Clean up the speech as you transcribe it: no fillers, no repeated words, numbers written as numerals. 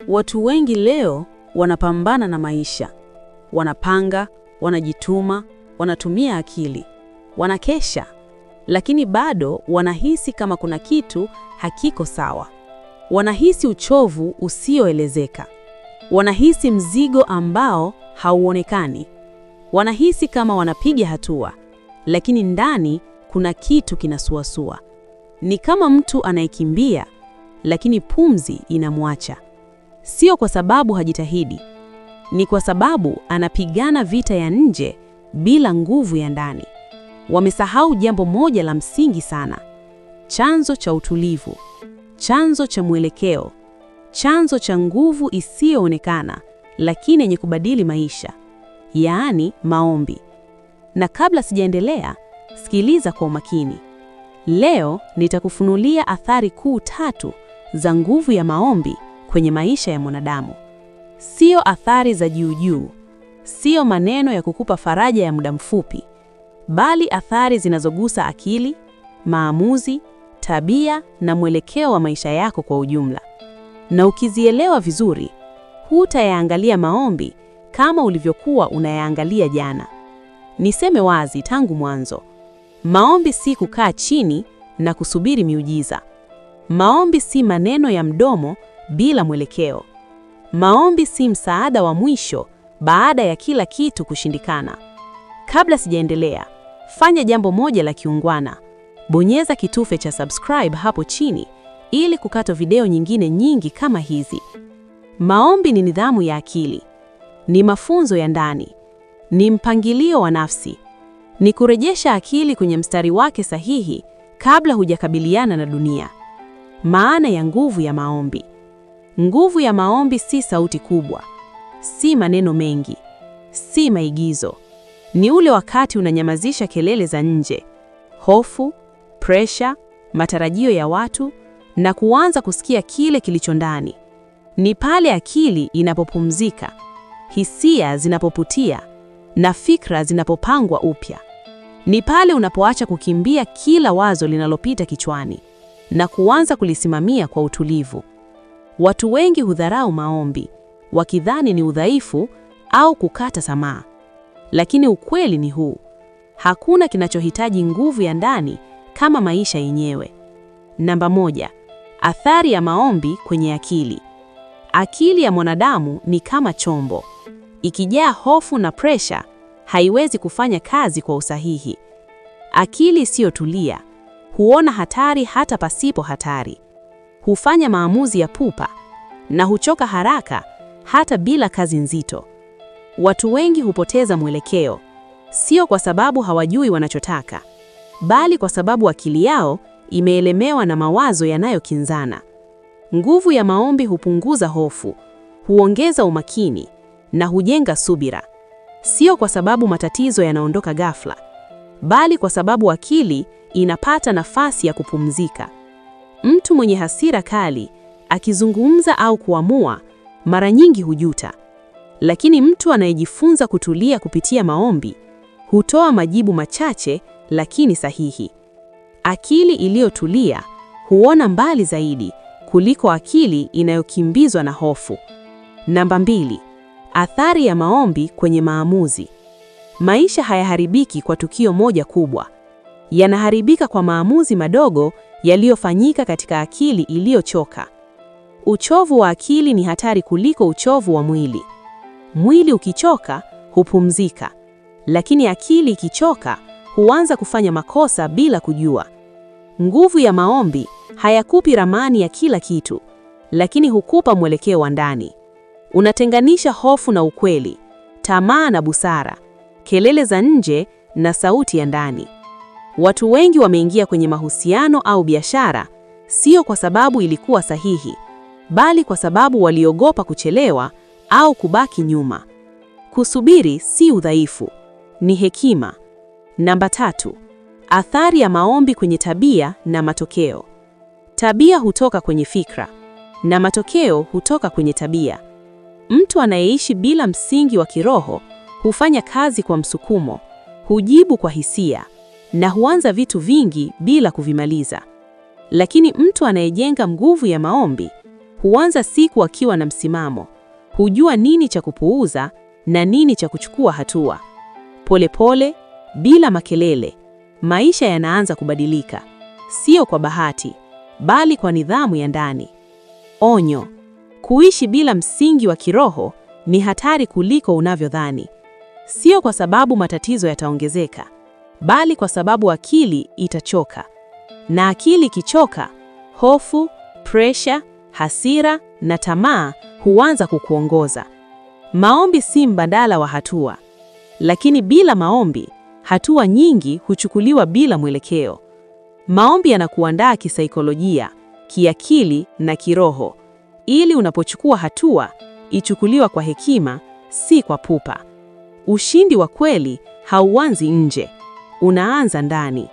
Watu wengi leo wanapambana na maisha. Wanapanga, wanajituma, wanatumia akili, wanakesha, lakini bado wanahisi kama kuna kitu hakiko sawa. Wanahisi uchovu usioelezeka. Wanahisi mzigo ambao hauonekani. Wanahisi kama wanapiga hatua, lakini ndani kuna kitu kinasuasua. Ni kama mtu anayekimbia, lakini pumzi inamwacha. Sio kwa sababu hajitahidi, ni kwa sababu anapigana vita ya nje bila nguvu ya ndani. Wamesahau jambo moja la msingi sana: chanzo cha utulivu, chanzo cha mwelekeo, chanzo cha nguvu isiyoonekana lakini yenye kubadili maisha, yaani maombi. Na kabla sijaendelea, sikiliza kwa umakini. Leo nitakufunulia athari kuu 3 za nguvu ya maombi kwenye maisha ya mwanadamu. Sio athari za juu, sio maneno ya kukupa faraja ya muda mfupi, bali athari zinazogusa akili, maamuzi, tabia na mwelekeo wa maisha yako kwa ujumla. Na ukizielewa vizuri, hutayaangalia maombi kama ulivyokuwa unayaangalia jana. Niseme wazi tangu mwanzo, maombi si kukaa chini na kusubiri miujiza. Maombi si maneno ya mdomo bila mwelekeo. Maombi si msaada wa mwisho baada ya kila kitu kushindikana. Kabla sijaendelea, fanya jambo moja la kiungwana. Bonyeza kitufe cha subscribe hapo chini ili kukata video nyingine nyingi kama hizi. Maombi ni nidhamu ya akili, ni mafunzo ya ndani, ni mpangilio wa nafsi, ni kurejesha akili kwenye mstari wake sahihi kabla hujakabiliana na dunia. Maana ya nguvu ya maombi. Nguvu ya maombi si sauti kubwa, si maneno mengi, si maigizo. Ni ule wakati unanyamazisha kelele za nje, hofu, presha, matarajio ya watu, na kuanza kusikia kile kilicho ndani. Ni pale akili inapopumzika, hisia zinapoputia, na fikra zinapopangwa upya. Ni pale unapoacha kukimbia kila wazo linalopita kichwani na kuanza kulisimamia kwa utulivu. Watu wengi hudharau maombi, wakidhani ni udhaifu au kukata tamaa. Lakini ukweli ni huu: hakuna kinachohitaji nguvu ya ndani kama maisha yenyewe. Namba 1, athari ya maombi kwenye akili. Akili ya mwanadamu ni kama chombo. Ikijaa hofu na presha, haiwezi kufanya kazi kwa usahihi. Akili isiyotulia huona hatari hata pasipo hatari. Hufanya maamuzi ya pupa na huchoka haraka hata bila kazi nzito. Watu wengi hupoteza mwelekeo, sio kwa sababu hawajui wanachotaka, bali kwa sababu akili yao imeelemewa na mawazo yanayokinzana. Nguvu ya maombi hupunguza hofu, huongeza umakini na hujenga subira. Sio kwa sababu matatizo yanaondoka ghafla, bali kwa sababu akili inapata nafasi ya kupumzika. Mtu mwenye hasira kali akizungumza au kuamua mara nyingi hujuta. Lakini mtu anayejifunza kutulia kupitia maombi hutoa majibu machache lakini sahihi. Akili iliyotulia huona mbali zaidi kuliko akili inayokimbizwa na hofu. Namba 2, athari ya maombi kwenye maamuzi. Maisha hayaharibiki kwa tukio moja kubwa. Yanaharibika kwa maamuzi madogo yaliyofanyika katika akili iliyochoka. Uchovu wa akili ni hatari kuliko uchovu wa mwili. Mwili ukichoka hupumzika, lakini akili ikichoka huanza kufanya makosa bila kujua. Nguvu ya maombi hayakupi ramani ya kila kitu, lakini hukupa mwelekeo wa ndani. Unatenganisha hofu na ukweli, tamaa na busara, kelele za nje na sauti ya ndani. Watu wengi wameingia kwenye mahusiano au biashara sio kwa sababu ilikuwa sahihi, bali kwa sababu waliogopa kuchelewa au kubaki nyuma. Kusubiri si udhaifu, ni hekima. Namba 3, athari ya maombi kwenye tabia na matokeo. Tabia hutoka kwenye fikra na matokeo hutoka kwenye tabia. Mtu anayeishi bila msingi wa kiroho hufanya kazi kwa msukumo, hujibu kwa hisia na huanza vitu vingi bila kuvimaliza. Lakini mtu anayejenga nguvu ya maombi Huanza siku akiwa na msimamo. Hujua nini cha kupuuza na nini cha kuchukua hatua. Polepole, bila makelele, maisha yanaanza kubadilika. Sio kwa bahati, bali kwa nidhamu ya ndani. Onyo: kuishi bila msingi wa kiroho ni hatari kuliko unavyodhani. Sio kwa sababu matatizo yataongezeka, bali kwa sababu akili itachoka. Na akili ikichoka, hofu, presha, hasira na tamaa huanza kukuongoza. Maombi si mbadala wa hatua, lakini bila maombi, hatua nyingi huchukuliwa bila mwelekeo. Maombi yanakuandaa kisaikolojia, kiakili na kiroho, ili unapochukua hatua, ichukuliwa kwa hekima, si kwa pupa. Ushindi wa kweli hauanzi nje, unaanza ndani.